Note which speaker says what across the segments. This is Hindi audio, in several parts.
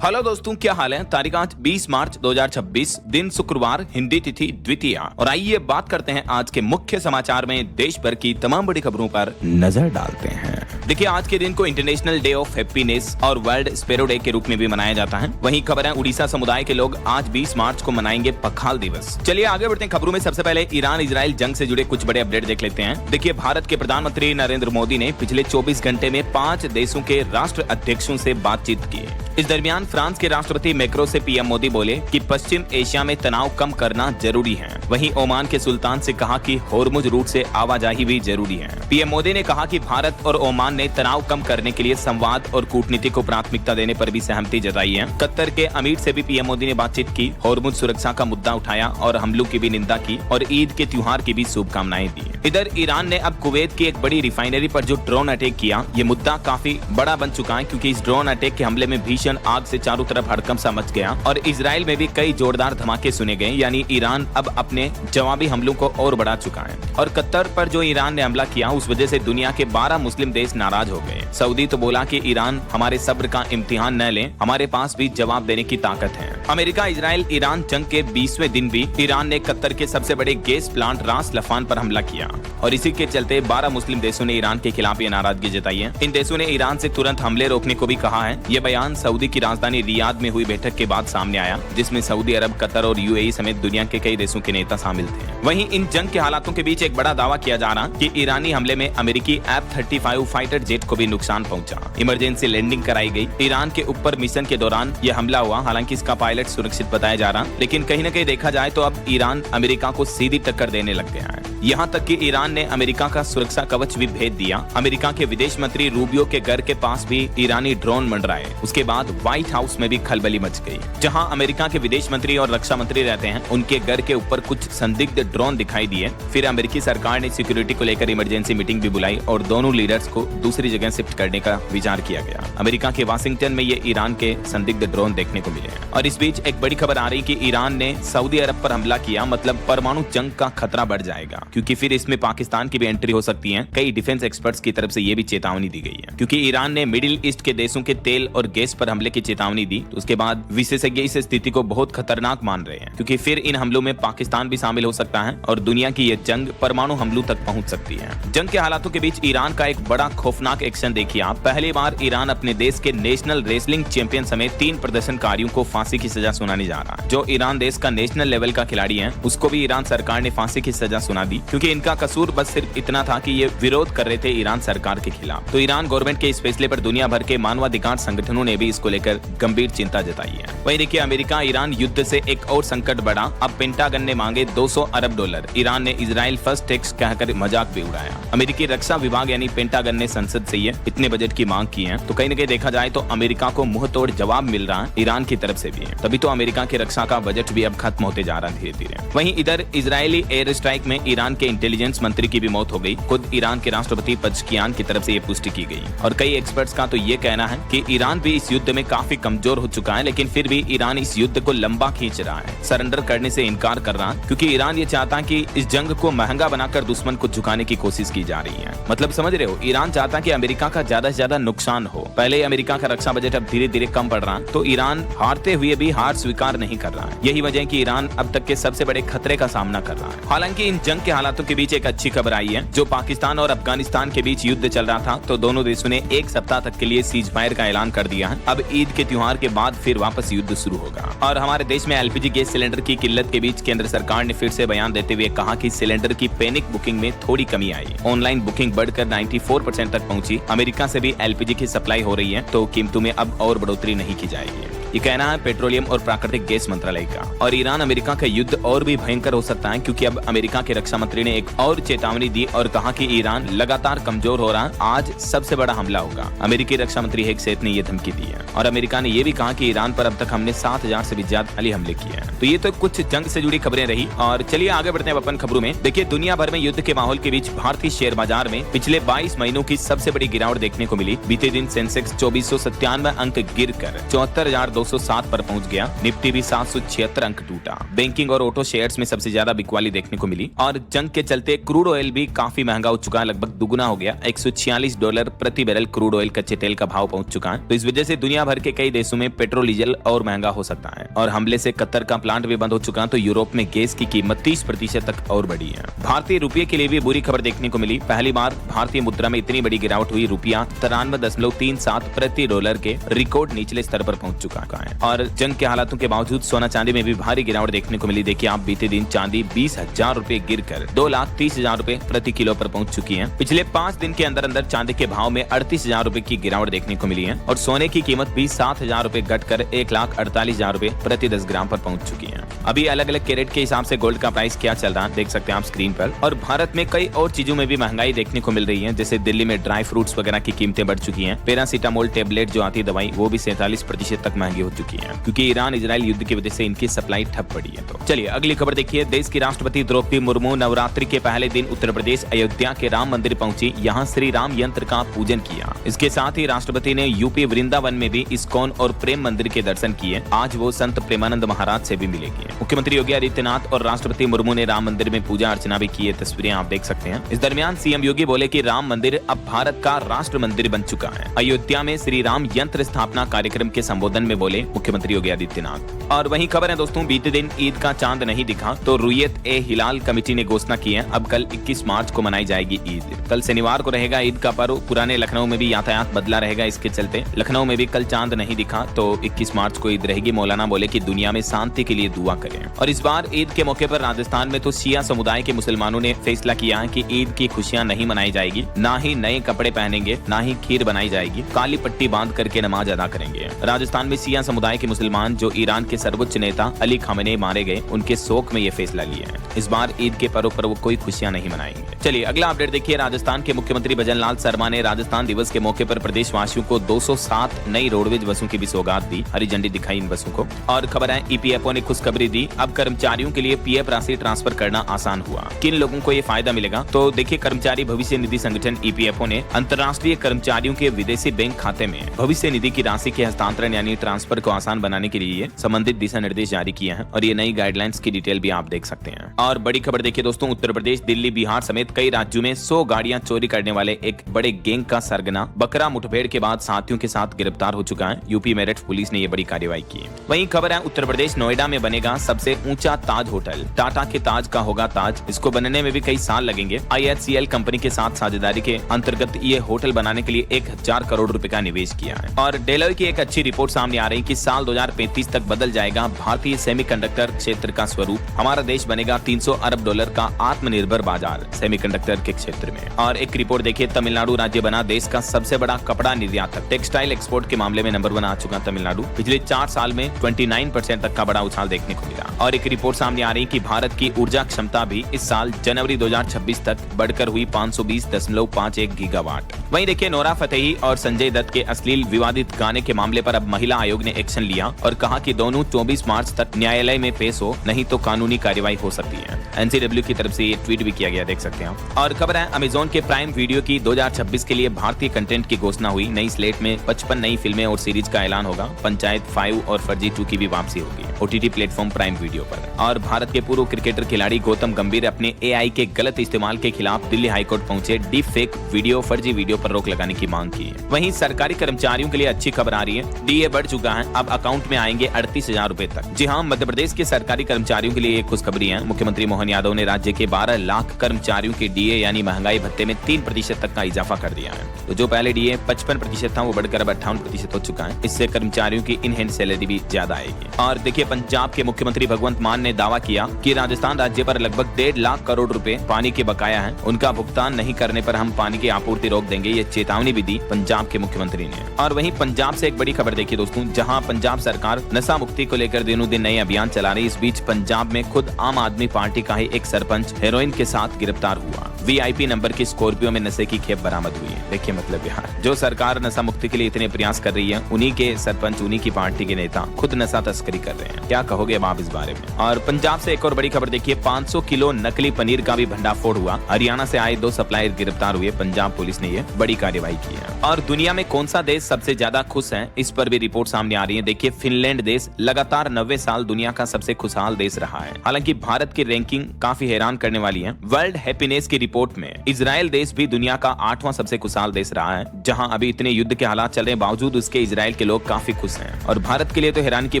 Speaker 1: हेलो दोस्तों, क्या हाल है। तारीख आज 20 मार्च 2026, दिन शुक्रवार, हिंदी तिथि द्वितीया। और आइए बात करते हैं आज के मुख्य समाचार में देश भर की तमाम बड़ी खबरों पर नजर डालते हैं। देखिए, आज के दिन को इंटरनेशनल डे ऑफ हैप्पीनेस और वर्ल्ड स्पैरो डे के रूप में भी मनाया जाता है। वहीं खबर है, उड़ीसा समुदाय के लोग आज 20 मार्च को मनाएंगे पखाल दिवस। चलिए आगे बढ़ते हैं खबरों में। सबसे पहले ईरान इजराइल जंग से जुड़े कुछ बड़े अपडेट देख लेते हैं। देखिए, भारत के प्रधानमंत्री नरेंद्र मोदी ने पिछले 24 घंटे में 5 देशों के राष्ट्र अध्यक्षों से बातचीत की। इस दरमियान फ्रांस के राष्ट्रपति मैक्रो से पीएम मोदी बोले कि पश्चिम एशिया में तनाव कम करना जरूरी है। वहीं ओमान के सुल्तान से कहा कि होर्मुज रूट से आवाजाही भी जरूरी है। पीएम मोदी ने कहा कि भारत और ओमान ने तनाव कम करने के लिए संवाद और कूटनीति को प्राथमिकता देने पर भी सहमति जताई है। कतर के अमीर से भी पीएम मोदी ने बातचीत की, होर्मुज सुरक्षा का मुद्दा उठाया और हमलों की भी निंदा की और ईद के त्योहार की भी शुभकामनाएं दी। इधर ईरान ने अब कुवैत की एक बड़ी रिफाइनरी पर जो ड्रोन अटैक किया, ये मुद्दा काफी बड़ा बन चुका है, क्योंकि इस ड्रोन अटैक के हमले में भीषण आग से चारों तरफ हड़कंप सा मच गया और इजराइल में भी कई जोरदार धमाके सुने गए। यानी ईरान अब अपने जवाबी हमलों को और बढ़ा चुका है। और कतर पर जो ईरान ने हमला किया, उस वजह से दुनिया के 12 मुस्लिम देश नाराज हो गए। सऊदी तो बोला कि ईरान हमारे सब्र का इम्तिहान न ले, हमारे पास भी जवाब देने की ताकत है। अमेरिका इजराइल ईरान जंग के 20वें दिन भी ईरान ने कतर के सबसे बड़े गैस प्लांट रास लफान पर हमला किया और इसी के चलते 12 मुस्लिम देशों ने ईरान के खिलाफ ये नाराजगी जताई है। इन देशों ने ईरान से तुरंत हमले रोकने को भी कहा है। ये बयान सऊदी की राजधानी रियाद में हुई बैठक के बाद सामने आया, जिसमें सऊदी अरब, कतर और यूएई समेत दुनिया के कई देशों के नेता शामिल थे। वहीं इन जंग के हालातों के बीच एक बड़ा दावा किया जा रहा कि ईरानी हमले में अमेरिकी F-35 फाइटर जेट को भी नुकसान पहुंचा। इमरजेंसी लैंडिंग कराई गई। ईरान के ऊपर मिशन के दौरान यह हमला हुआ। हालांकि इसका पायलट सुरक्षित बताया जा रहा, लेकिन कहीं न कहीं देखा जाए तो अब ईरान अमेरिका को सीधी टक्कर देने लग गया है। यहाँ तक कि ईरान ने अमेरिका का सुरक्षा कवच भी भेज दिया। अमेरिका के विदेश मंत्री रूबियो के घर के पास भी ईरानी ड्रोन मंडराए। उसके बाद व्हाइट हाउस में भी खलबली मच गई। जहां अमेरिका के विदेश मंत्री और रक्षा मंत्री रहते हैं, उनके घर के ऊपर कुछ संदिग्ध ड्रोन दिखाई दिए। फिर अमेरिकी सरकार ने सिक्योरिटी को लेकर इमरजेंसी मीटिंग भी बुलाई और दोनों लीडर्स को दूसरी जगह शिफ्ट करने का विचार किया गया। अमेरिका के वाशिंगटन में ये ईरान के संदिग्ध ड्रोन देखने को मिले हैं। और इस बीच एक बड़ी खबर आ रही कि ईरान ने सऊदी अरब पर हमला किया, मतलब परमाणु जंग का खतरा बढ़ जाएगा, क्योंकि फिर इसमें पाकिस्तान की भी एंट्री हो सकती है। कई डिफेंस एक्सपर्ट्स की तरफ से ये भी चेतावनी दी गई है, क्योंकि ईरान ने मिडिल ईस्ट के देशों के तेल और गैस पर हमले की चेतावनी दी। तो उसके बाद विशेषज्ञ इस स्थिति को बहुत खतरनाक मान रहे हैं, क्योंकि फिर इन हमलों में पाकिस्तान भी शामिल हो सकता है और दुनिया की यह जंग परमाणु हमलों तक पहुंच सकती है। जंग के हालातों के बीच ईरान का एक बड़ा खौफनाक एक्शन देखिए आप। पहली बार ईरान अपने देश के नेशनल रेसलिंग चैंपियन समेत 3 प्रदर्शनकारियों को फांसी की सजा सुनाने जा रहा है। जो ईरान देश का नेशनल लेवल का खिलाड़ी है, उसको भी ईरान सरकार ने फांसी की सजा सुना दी, क्योंकि इनका कसूर बस सिर्फ इतना था कि ये विरोध कर रहे थे ईरान सरकार के खिलाफ। तो ईरान गवर्नमेंट के इस फैसले पर दुनिया भर के मानवाधिकार संगठनों ने भी इसको लेकर गंभीर चिंता जताई है। वहीं देखिए, अमेरिका ईरान युद्ध से एक और संकट बढ़ा। अब पेंटागन ने मांगे $200 अरब। ईरान ने इजराइल फर्स्ट टैक्स कहकर मजाक भी उड़ाया। अमेरिकी रक्षा विभाग यानी पेंटागन ने संसद से ये इतने बजट की मांग की है। तो कहीं न कहीं देखा जाए तो अमेरिका को मुंह तोड़ जवाब मिल रहा है ईरान की तरफ से भी है। तभी तो अमेरिका की रक्षा का बजट भी अब खत्म होते जा रहा है धीरे धीरे। वहीं इधर इजरायली एयर स्ट्राइक में ईरान के इंटेलिजेंस मंत्री की भी मौत हो गई। खुद ईरान के राष्ट्रपति पज़ेश्कियान की तरफ से ये पुष्टि की गई और कई एक्सपर्ट्स का तो ये कहना है कि ईरान भी इस युद्ध में काफी कमजोर हो चुका है, लेकिन फिर भी ईरान इस युद्ध को लंबा खींच रहा है, सरेंडर करने से इनकार कर रहा है, क्योंकि ईरान ये चाहता है कि इस जंग को महंगा बनाकर दुश्मन को झुकाने की कोशिश की जा रही है। मतलब समझ रहे हो, ईरान चाहता है कि अमेरिका का ज्यादा से ज्यादा नुकसान हो। पहले ही अमेरिका का रक्षा बजट अब धीरे धीरे कम पड़ रहा है, तो ईरान हारते हुए भी हार स्वीकार नहीं कर रहा है। यही वजह है कि ईरान अब तक के सबसे बड़े खतरे का सामना कर रहा है। हालांकि इन जंग के हालातों के बीच एक अच्छी खबर आई है। जो पाकिस्तान और अफगानिस्तान के बीच युद्ध चल रहा था, तो दोनों देशों ने एक सप्ताह तक के लिए सीज फायर का ऐलान कर दिया है। अब ईद के त्योहार के बाद फिर वापस युद्ध शुरू होगा। और हमारे देश में एलपीजी गैस सिलेंडर की किल्लत के बीच केंद्र सरकार ने फिर से बयान देते हुए कहा कि सिलेंडर की पैनिक बुकिंग में थोड़ी कमी आई। ऑनलाइन बुकिंग बढ़कर 94% तक पहुंची। अमेरिका से भी एलपीजी की सप्लाई हो रही है, तो कीमतों में अब और बढ़ोतरी नहीं की जाएगी। ये कहना है पेट्रोलियम और प्राकृतिक गैस मंत्रालय का। और ईरान अमेरिका का युद्ध और भी भयंकर हो सकता है, क्योंकि अब अमेरिका के रक्षा मंत्री ने एक और चेतावनी दी और कहा कि ईरान लगातार कमजोर हो रहा है, आज सबसे बड़ा हमला होगा। अमेरिकी रक्षा मंत्री हेगसेथ ने ये धमकी दी है। और अमेरिका ने यह भी कहा कि ईरान पर अब तक हमने 7000 से भी ज्यादा अली हमले किए हैं। तो ये तो कुछ जंग से जुड़ी खबरें रही। और चलिए आगे बढ़ते हैं अपन खबरों में। देखिए, दुनिया भर में युद्ध के माहौल के बीच भारतीय शेयर बाजार में पिछले 22 महीनों की सबसे बड़ी गिरावट देखने को मिली। बीते दिन सेंसेक्स 2497 अंक गिरकर 74,200 207 पर पहुंच गया। निफ्टी भी 776 अंक टूटा। बैंकिंग और ऑटो शेयर्स में सबसे ज्यादा बिकवाली देखने को मिली और जंग के चलते क्रूड ऑयल भी काफी महंगा हो चुका है, लगभग दुगुना हो गया। $146 प्रति बैरल क्रूड ऑयल कच्चे तेल का भाव पहुंच चुका है। तो इस वजह से दुनिया भर के कई देशों में पेट्रोल डीजल और महंगा हो सकता है। और हमले से कतर का प्लांट भी बंद हो चुका है, तो यूरोप में गैस की कीमत 30% तक और बढ़ी है। भारतीय रुपये के लिए भी बुरी खबर देखने को मिली। पहली बार भारतीय मुद्रा में इतनी बड़ी गिरावट हुई। रुपया 93.37 प्रति डॉलर के रिकॉर्ड निचले स्तर पर पहुंच चुका है। और जंग के हालातों के बावजूद सोना चांदी में भी भारी गिरावट देखने को मिली। देखिए आप, बीते दिन चांदी 20,000 रुपए गिरकर 2,30,000 रुपए प्रति किलो पर पहुंच चुकी है। पिछले 5 दिन के अंदर अंदर चांदी के भाव में 38,000 रुपए की गिरावट देखने को मिली है और सोने की कीमत भी 7,000 रुपए घटकर 1,48,000 रुपए प्रति 10 ग्राम पर पहुंच चुकी है। अभी अलग अलग कैरेट के हिसाब से गोल्ड का प्राइस क्या चल रहा है देख सकते हैं आप स्क्रीन पर। और भारत में कई और चीजों में भी महंगाई देखने को मिल रही है, जैसे दिल्ली में ड्राई फ्रूट्स वगैरह की कीमतें बढ़ चुकी हैं। पैरासीटामोल टेबलेट जो आती है दवाई, वो भी 47% तक महंगी हो चुकी है, क्योंकि ईरान इजराइल युद्ध की वजह से इनकी सप्लाई ठप पड़ी है। तो चलिए अगली खबर देखिए। देश की राष्ट्रपति द्रौपदी मुर्मू नवरात्रि के पहले दिन उत्तर प्रदेश अयोध्या के राम मंदिर पहुंची। यहाँ श्री राम यंत्र का पूजन किया। इसके साथ ही राष्ट्रपति ने यूपी वृंदावन में भी इस्कॉन और प्रेम मंदिर के दर्शन किए। आज वो संत प्रेमानंद महाराज से भी मिलेंगे। मुख्यमंत्री योगी आदित्यनाथ और राष्ट्रपति मुर्मू ने राम मंदिर में पूजा अर्चना भी की है, तस्वीरें आप देख सकते हैं। इस दरमियान सीएम योगी बोले कि राम मंदिर अब भारत का राष्ट्र मंदिर बन चुका है। अयोध्या में श्री राम यंत्र स्थापना कार्यक्रम के संबोधन में बोले मुख्यमंत्री योगी आदित्यनाथ। और वहीं खबर है दोस्तों, बीते दिन ईद का चांद नहीं दिखा तो रुयत ए हिलाल कमेटी ने घोषणा की है, अब कल 21 मार्च को मनाई जाएगी ईद। कल शनिवार को रहेगा ईद का पर्व। पुराने लखनऊ में भी यातायात बदला रहेगा, इसके चलते लखनऊ में भी कल चांद नहीं दिखा तो 21 मार्च को ईद रहेगी। मौलाना बोले कि दुनिया में शांति के लिए दुआ करें। और इस बार ईद के मौके पर राजस्थान में तो शिया समुदाय के मुसलमानों ने फैसला किया है कि ईद की खुशियां नहीं मनाई जाएगी, ना ही नए कपड़े पहनेंगे, ना ही खीर बनाई जाएगी, काली पट्टी बांध करके नमाज अदा करेंगे। राजस्थान में शिया समुदाय के मुसलमान जो ईरान के सर्वोच्च नेता अली खामेनेई मारे गए, उनके शोक में ये फैसला लिया है। इस बार ईद के पर्व पर वो कोई खुशियां नहीं मनाएंगे। चलिए अगला अपडेट देखिए। राजस्थान के मुख्यमंत्री भजन लाल शर्मा ने राजस्थान दिवस के मौके पर प्रदेशवासियों को 207 नई रोडवेज बसों की भी सौगात दी। हरी झंडी दिखाई इन बसों को। और खबर है ईपीएफओ ने खुशखबरी दी, अब कर्मचारियों के लिए पीएफ राशि ट्रांसफर करना आसान हुआ। किन लोगों को ये फायदा मिलेगा, तो देखिए कर्मचारी भविष्य निधि संगठन ईपीएफओ ने अंतर्राष्ट्रीय कर्मचारियों के विदेशी बैंक खाते में भविष्य निधि की राशि के हस्तांतरण यानी ट्रांसफर को आसान बनाने के लिए संबंधित दिशा निर्देश जारी किए हैं और ये नई गाइडलाइंस की डिटेल भी आप देख सकते हैं। और बड़ी खबर देखिए दोस्तों, उत्तर प्रदेश, दिल्ली, बिहार समेत कई राज्यों में 100 गाड़ियां चोरी करने वाले एक बड़े गैंग का सरगना बकरा मुठभेड़ के बाद साथियों के साथ गिरफ्तार हो चुका है। यूपी मेरठ पुलिस ने ये बड़ी कार्रवाई की। वहीं खबर है उत्तर प्रदेश नोएडा में बनेगा सबसे ऊंचा ताज होटल। टाटा के ताज का होगा ताज। इसको बनने में भी कई साल लगेंगे। IHCL कंपनी के साथ साझेदारी के अंतर्गत ये होटल बनाने के लिए 1,000 करोड़ रुपए का निवेश किया है। और डेलोइट की एक अच्छी रिपोर्ट सामने आ रही कि साल 2035 तक बदल जाएगा भारतीय सेमीकंडक्टर क्षेत्र का स्वरूप। हमारा देश बनेगा $300 अरब का आत्मनिर्भर बाजार सेमीकंडक्टर के क्षेत्र में। और एक रिपोर्ट देखिए, तमिलनाडु राज्य बना देश का सबसे बड़ा कपड़ा निर्यातक। टेक्सटाइल एक्सपोर्ट के मामले में नंबर 1 आ चुका तमिलनाडु। पिछले 4 साल में 29% तक का बड़ा उछाल देखने को मिला। और एक रिपोर्ट सामने आ रही कि भारत की ऊर्जा क्षमता भी इस साल जनवरी 2026 तक बढ़कर हुई 520.51 गीगावाट। वहीं देखिए नोरा फतेही और संजय दत्त के अश्लील विवादित गाने के मामले पर अब महिला आयोग ने एक्शन लिया और कहा कि दोनों 24 मार्च तक न्यायालय में पेश हो, नहीं तो कानूनी कार्रवाई हो सकती है। NCW की तरफ से ये ट्वीट भी किया गया, देख सकते हैं। और खबर है अमेजोन के प्राइम वीडियो की 2026 के लिए भारतीय कंटेंट की घोषणा हुई। नई स्लेट में 55 नई फिल्में और सीरीज का ऐलान होगा। पंचायत 5 और फर्जी 2 की भी वापसी होगी OTT प्लेटफॉर्म प्राइम वीडियो पर। और भारत के पूर्व क्रिकेटर खिलाड़ी गौतम गंभीर अपने AI के गलत इस्तेमाल के खिलाफ दिल्ली हाईकोर्ट पहुंचे। डीप फेक वीडियो, फर्जी वीडियो पर रोक लगाने की मांग की। वहीं सरकारी कर्मचारियों के लिए अच्छी खबर आ रही है। DA बढ़ चुका है, अब अकाउंट में आएंगे 38,000 रुपए तक। जी हाँ, मध्य प्रदेश के सरकारी कर्मचारियों के लिए एक खुशखबरी है। मुख्यमंत्री मोहन यादव ने राज्य के 12 लाख कर्मचारियों के DA यानी महंगाई भत्ते में 3% तक का इजाफा कर दिया है। तो जो पहले DA 55% था वो बढ़कर अब 58% हो चुका है। इससे कर्मचारियों की इन हैंड सैलरी भी ज्यादा आएगी। और देखिए पंजाब के मुख्यमंत्री भगवंत मान ने दावा किया कि राजस्थान राज्य पर लगभग 1.5 लाख करोड़ रुपए पानी के बकाया है। उनका भुगतान नहीं करने पर हम पानी की आपूर्ति रोक देंगे, ये चेतावनी भी दी पंजाब के मुख्यमंत्री ने। और वहीं पंजाब से एक बड़ी खबर देखिए दोस्तों, जहां पंजाब सरकार नशा मुक्ति को लेकर दिनों दिन नए अभियान चला रही। इस बीच पंजाब में खुद आम आदमी पार्टी का ही एक सरपंच हेरोइन के साथ गिरफ्तार हुआ। VIP नंबर की स्कॉर्पियो में नशे की खेप बरामद हुई है। देखिए मतलब यार, जो सरकार नशा मुक्ति के लिए इतने प्रयास कर रही है, उन्हीं के सरपंच, उन्हीं की पार्टी के नेता खुद नशा तस्करी कर रहे हैं। क्या कहोगे अब आप इस बारे में? और पंजाब से एक और बड़ी खबर देखिए, 500 किलो नकली पनीर का भी भंडाफोड़ हुआ। हरियाणा से आए 2 सप्लायर गिरफ्तार हुए। पंजाब पुलिस ने ये बड़ी कार्रवाई की है। और दुनिया में कौन सा देश सबसे ज्यादा खुश है, इस पर भी रिपोर्ट सामने आ रही है। देखिए, फिनलैंड देश लगातार 90 साल दुनिया का सबसे खुशहाल देश रहा है। हालांकि भारत की रैंकिंग काफी हैरान करने वाली है। वर्ल्ड हैप्पीनेस की रिपोर्ट में इजराइल देश भी दुनिया का 8वां सबसे खुशहाल देश रहा है। जहां अभी इतने युद्ध के हालात चल रहे हैं, बावजूद उसके इजराइल के लोग काफी खुश हैं। और भारत के लिए तो हैरान की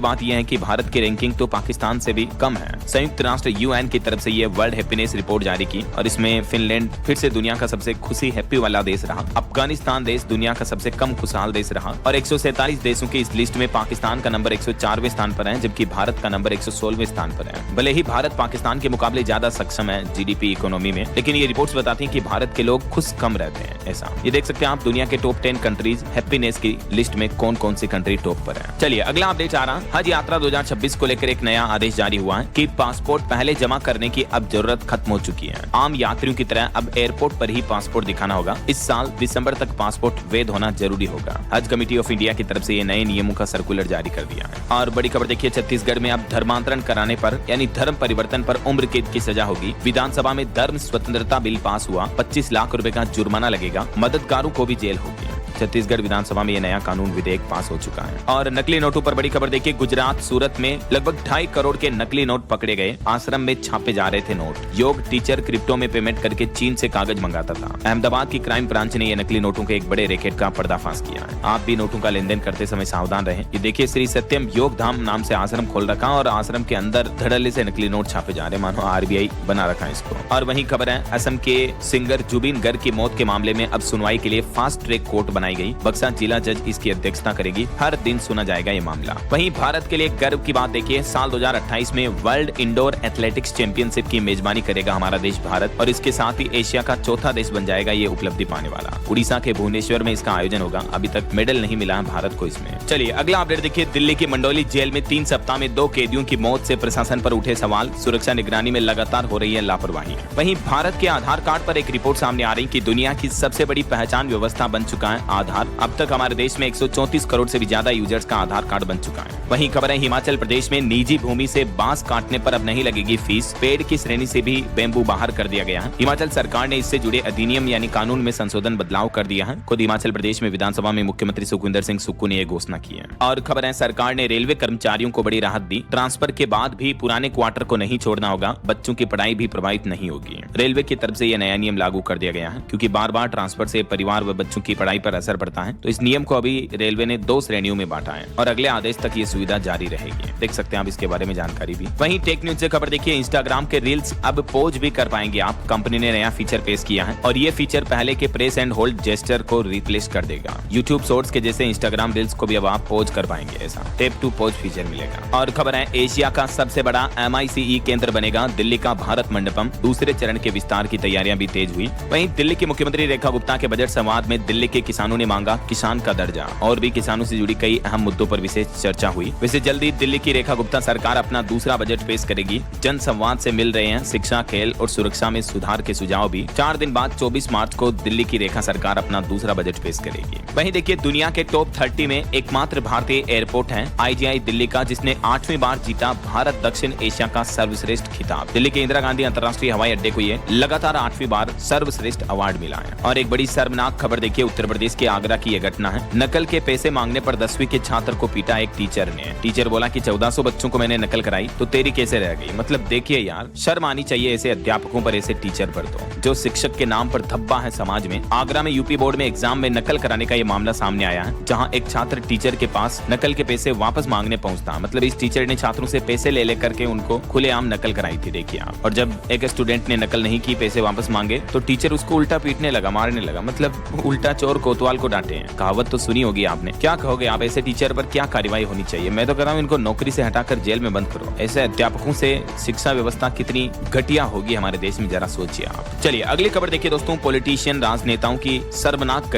Speaker 1: बात यह है कि भारत की रैंकिंग तो पाकिस्तान से भी कम है। संयुक्त राष्ट्र UN की तरफ से ये वर्ल्ड हैप्पीनेस रिपोर्ट जारी की और इसमें फिनलैंड फिर से दुनिया का सबसे खुशी हैप्पी वाला देश रहा। अफगानिस्तान देश दुनिया का सबसे कम खुशहाल देश रहा। और 147 देशों की इस लिस्ट में पाकिस्तान का नंबर 104वें स्थान पर है, जबकि भारत का नंबर 116वें स्थान पर है। भले ही भारत पाकिस्तान के मुकाबले ज्यादा सक्षम है GDP इकोनॉमी में, लेकिन ये रिपोर्ट्स बताती हैं कि भारत के लोग खुश कम रहते हैं। ऐसा ये देख सकते हैं आप दुनिया के टॉप 10 कंट्रीज हैप्पीनेस की लिस्ट में कौन कौन सी कंट्री टॉप पर है। चलिए अगला अपडेट आ रहा। हज यात्रा 2026 को लेकर एक नया आदेश जारी हुआ है कि पासपोर्ट पहले जमा करने की अब जरूरत खत्म हो चुकी है। आम यात्रियों की तरह अब एयरपोर्ट पर ही पासपोर्ट दिखाना होगा। इस साल दिसंबर तक पासपोर्ट वैध होना जरूरी होगा। हज कमेटी ऑफ इंडिया की तरफ से ये नए नियमों का सर्कुलर जारी कर दिया है। और बड़ी खबर देखिए, छत्तीसगढ़ में अब धर्मांतरण कराने पर यानी धर्म परिवर्तन पर उम्र कैद की सजा होगी। विधानसभा में धर्म स्वतंत्रता बिल पास हुआ। 25 लाख रुपए का जुर्माना लगेगा। मददगारों को भी जेल होगी। छत्तीसगढ़ विधानसभा में यह नया कानून विधेयक पास हो चुका है। और नकली नोटों पर बड़ी खबर देखिए, गुजरात सूरत में लगभग 2.5 करोड़ के नकली नोट पकड़े गए। आश्रम में छापे जा रहे थे नोट। योग टीचर क्रिप्टो में पेमेंट करके चीन से कागज मंगाता था। अहमदाबाद की क्राइम ब्रांच ने यह नकली नोटों के एक बड़े रैकेट का पर्दाफाश किया है। आप भी नोटों का लेन देन करते समय सावधान रहें। ये देखिए, श्री सत्यम योग धाम नाम से आश्रम खोल रखा और आश्रम के अंदर धड़ल्ले से नकली नोट छापे जा रहे, मानो RBI बना रखा है इसको। और वही खबर है, असम के सिंगर जुबिन गर्ग की मौत के मामले में अब सुनवाई के लिए फास्ट ट्रैक कोर्ट बनाई गई। बक्सा जिला जज इसकी अध्यक्षता करेगी। हर दिन सुना जाएगा ये मामला। वहीं भारत के लिए गर्व की बात देखिए, साल 2028 में वर्ल्ड इंडोर एथलेटिक्स चैंपियनशिप की मेजबानी करेगा हमारा देश भारत और इसके साथ ही एशिया का चौथा देश बन जाएगा ये उपलब्धि पाने वाला। उड़ीसा के भुवनेश्वर में इसका आयोजन होगा। अभी तक मेडल नहीं मिला है भारत को इसमें। चलिए अगला अपडेट देखिए, दिल्ली की मंडोली जेल में 3 सप्ताह में 2 कैदियों की मौत से प्रशासन पर उठे सवाल। सुरक्षा निगरानी में लगातार हो रही है लापरवाही। वहीं भारत के आधार कार्ड पर एक रिपोर्ट सामने आ रही कि दुनिया की सबसे बड़ी पहचान व्यवस्था बन चुका है आधार। अब तक हमारे देश में 134 करोड़ से भी ज्यादा यूजर्स का आधार कार्ड बन चुका है। वहीं खबर है, हिमाचल प्रदेश में निजी भूमि से बांस काटने पर अब नहीं लगेगी फीस। पेड़ की श्रेणी से भी बेम्बू बाहर कर दिया गया है। हिमाचल सरकार ने इससे जुड़े अधिनियम यानी कानून में संशोधन बदलाव कर दिया है। खुद हिमाचल प्रदेश में विधानसभा में मुख्यमंत्री सुखविंदर सिंह सुक्खू ने यह घोषणा की है। और खबर है, सरकार ने रेलवे कर्मचारियों को बड़ी राहत दी। ट्रांसफर के बाद भी पुराने क्वार्टर को नहीं छोड़ना होगा। बच्चों की पढ़ाई भी प्रभावित नहीं होगी। रेलवे की तरफ से यह नया नियम लागू कर दिया गया है, क्योंकि बार बार ट्रांसफर से परिवार व बच्चों की पढ़ाई पर असर पड़ता है। तो इस नियम को अभी रेलवे ने 2 श्रेणियों में बांटा है और अगले आदेश तक ये सुविधा जारी रहेगी। देख सकते हैं आप इसके बारे में जानकारी भी। वहीं टेक न्यूज से खबर देखिए, इंस्टाग्राम के रील्स अब पोज भी कर पाएंगे आप। कंपनी ने नया फीचर पेश किया है और ये फीचर पहले के प्रेस एंड होल्ड जेस्चर को रिप्लेस कर देगा। यूट्यूब शॉर्ट्स के जैसे इंस्टाग्राम रील्स को भी अब आप पोज कर पाएंगे। ऐसा टेप टू पोज फीचर मिलेगा। और खबर है, एशिया का सबसे बड़ा MICE केंद्र बनेगा दिल्ली का भारत मंडपम। दूसरे चरण के विस्तार की तैयारियां भी तेज हुई। वहीं दिल्ली की मुख्यमंत्री रेखा गुप्ता के बजट संवाद में दिल्ली के किसानों ने मांगा किसान का दर्जा। और भी किसानों से जुड़ी कई अहम मुद्दों पर विशेष चर्चा हुई। वैसे जल्दी दिल्ली की रेखा गुप्ता सरकार अपना दूसरा बजट पेश करेगी। जन संवाद से मिल रहे हैं शिक्षा, खेल और सुरक्षा में सुधार के सुझाव भी। 4 दिन बाद 24 मार्च को दिल्ली की रेखा सरकार अपना दूसरा बजट पेश करेगी। वहीं देखिए, दुनिया के टॉप 30 में एकमात्र भारतीय एयरपोर्ट है IGI दिल्ली का, जिसने 8वीं बार जीता भारत दक्षिण एशिया का सर्वश्रेष्ठ खिताब। दिल्ली के इंदिरा गांधी अंतर्राष्ट्रीय हवाई अड्डे को ये लगातार 8वीं बार सर्वश्रेष्ठ अवार्ड मिला है। और एक बड़ी शर्मनाक खबर देखिए, उत्तर प्रदेश के आगरा की यह घटना है। नकल के पैसे मांगने पर 10वीं के छात्र को पीटा एक टीचर ने। टीचर बोला कि 1400 बच्चों को मैंने नकल कराई तो तेरी कैसे रह गई। मतलब देखिए यार, शर्म आनी चाहिए ऐसे अध्यापकों पर, ऐसे टीचर पर तो, जो शिक्षक के नाम पर धब्बा है समाज में। आगरा में यूपी बोर्ड में एग्जाम में नकल कराने का ये मामला सामने आया है, जहां एक छात्र टीचर के पास नकल के पैसे वापस मांगने पहुंचता। मतलब इस टीचर ने छात्रों से पैसे ले लेकर के उनको खुलेआम नकल कराई थी, देखिए आप। और जब एक स्टूडेंट ने नकल नहीं की, पैसे वापस मांगे, तो टीचर उसको उल्टा पीटने लगा, मारने लगा। मतलब उल्टा चोर कोतवाल को डांटे हैं। कहावत तो सुनी होगी आपने। क्या कहोगे आप, ऐसे टीचर पर क्या कार्रवाई होनी चाहिए? मैं तो कह रहा हूँ इनको नौकरी से हटाकर जेल में बंद करो। ऐसे अध्यापकों से शिक्षा व्यवस्था कितनी घटिया होगी हमारे देश में, जरा सोचिए आप। चलिए अगली खबर देखिए दोस्तों, पॉलिटिशियन राजनेताओं की शर्मनाक